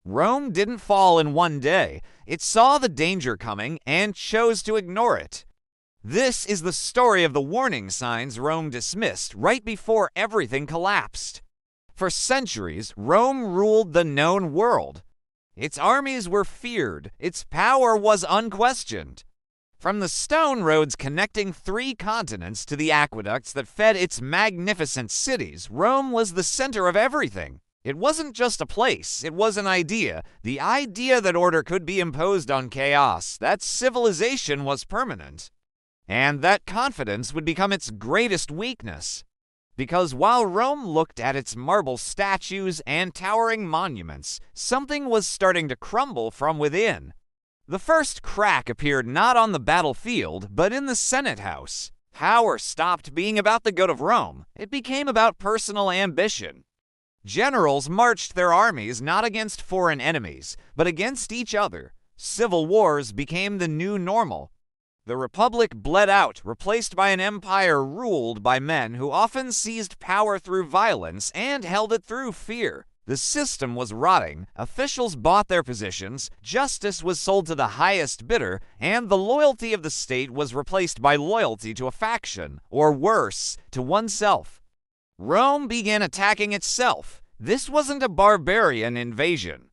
Rome didn't fall in one day. It saw the danger coming and chose to ignore it. This is the story of the warning signs Rome dismissed right before everything collapsed. For centuries, Rome ruled the known world. Its armies were feared. Its power was unquestioned. From the stone roads connecting 3 continents to the aqueducts that fed its magnificent cities, Rome was the center of everything. It wasn't just a place, it was an idea. The idea that order could be imposed on chaos, that civilization was permanent, and that confidence would become its greatest weakness. Because while Rome looked at its marble statues and towering monuments, something was starting to crumble from within. The first crack appeared not on the battlefield, but in the Senate House. Power stopped being about the good of Rome. It became about personal ambition. Generals marched their armies not against foreign enemies, but against each other. Civil wars became the new normal. The republic bled out, replaced by an empire ruled by men who often seized power through violence and held it through fear. The system was rotting, officials bought their positions, justice was sold to the highest bidder, and the loyalty of the state was replaced by loyalty to a faction, or worse, to oneself. Rome began attacking itself. This wasn't a barbarian invasion.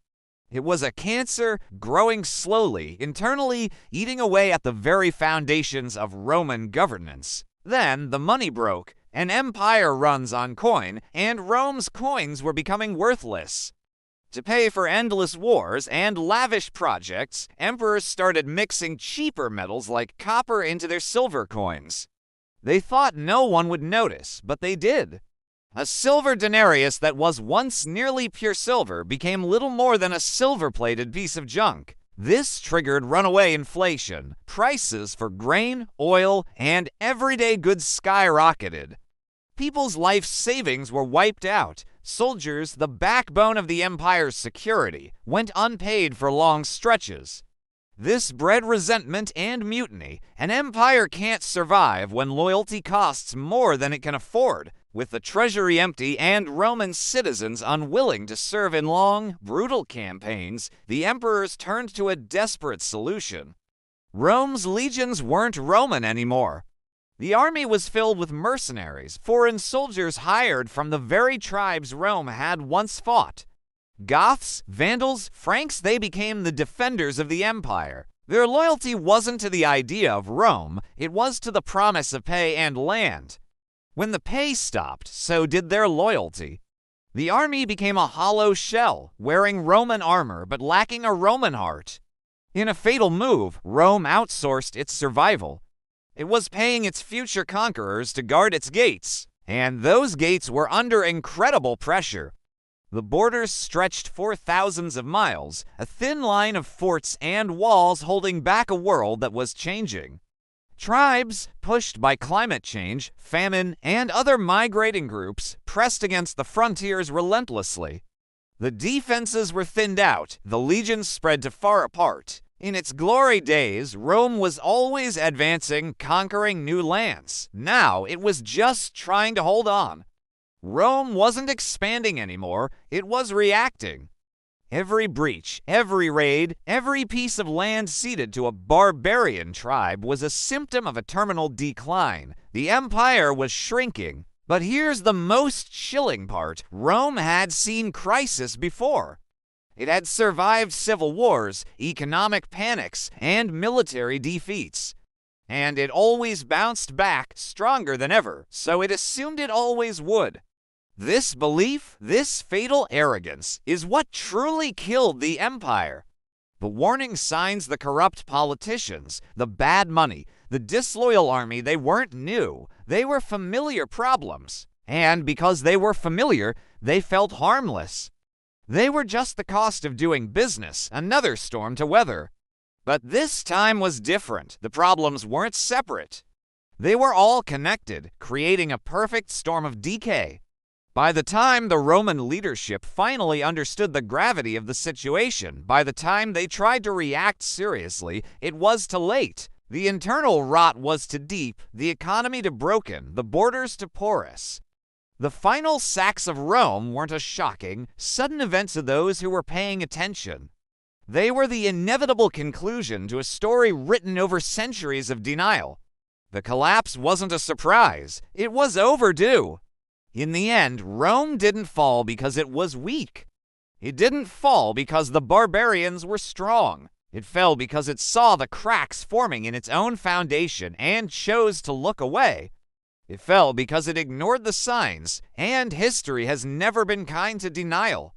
It was a cancer growing slowly, internally, eating away at the very foundations of Roman governance. Then the money broke. An empire runs on coin, and Rome's coins were becoming worthless. To pay for endless wars and lavish projects, emperors started mixing cheaper metals like copper into their silver coins. They thought no one would notice, but they did. A silver denarius that was once nearly pure silver became little more than a silver-plated piece of junk. This triggered runaway inflation. Prices for grain, oil, and everyday goods skyrocketed. People's life savings were wiped out. Soldiers, the backbone of the empire's security, went unpaid for long stretches. This bred resentment and mutiny. An empire can't survive when loyalty costs more than it can afford. With the treasury empty and Roman citizens unwilling to serve in long, brutal campaigns, the emperors turned to a desperate solution. Rome's legions weren't Roman anymore. The army was filled with mercenaries, foreign soldiers hired from the very tribes Rome had once fought. Goths, Vandals, Franks, they became the defenders of the empire. Their loyalty wasn't to the idea of Rome, it was to the promise of pay and land. When the pay stopped, so did their loyalty. The army became a hollow shell, wearing Roman armor but lacking a Roman heart. In a fatal move, Rome outsourced its survival. It was paying its future conquerors to guard its gates, and those gates were under incredible pressure. The borders stretched for thousands of miles, a thin line of forts and walls holding back a world that was changing. Tribes, pushed by climate change, famine, and other migrating groups, pressed against the frontiers relentlessly. The defenses were thinned out, the legions spread too far apart. In its glory days, Rome was always advancing, conquering new lands. Now it was just trying to hold on. Rome wasn't expanding anymore, it was reacting. Every breach, every raid, every piece of land ceded to a barbarian tribe was a symptom of a terminal decline. The empire was shrinking. But here's the most chilling part. Rome had seen crisis before. It had survived civil wars, economic panics, and military defeats. And it always bounced back stronger than ever, so it assumed it always would. This belief, this fatal arrogance, is what truly killed the empire. The warning signs, the corrupt politicians, the bad money, the disloyal army, they weren't new. They were familiar problems. And because they were familiar, they felt harmless. They were just the cost of doing business, another storm to weather. But this time was different. The problems weren't separate. They were all connected, creating a perfect storm of decay. By the time the Roman leadership finally understood the gravity of the situation, by the time they tried to react seriously, it was too late. The internal rot was too deep, the economy too broken, the borders too porous. The final sacks of Rome weren't a shocking, sudden event to those who were paying attention. They were the inevitable conclusion to a story written over centuries of denial. The collapse wasn't a surprise, it was overdue. In the end, Rome didn't fall because it was weak. It didn't fall because the barbarians were strong. It fell because it saw the cracks forming in its own foundation and chose to look away. It fell because it ignored the signs, and history has never been kind to denial.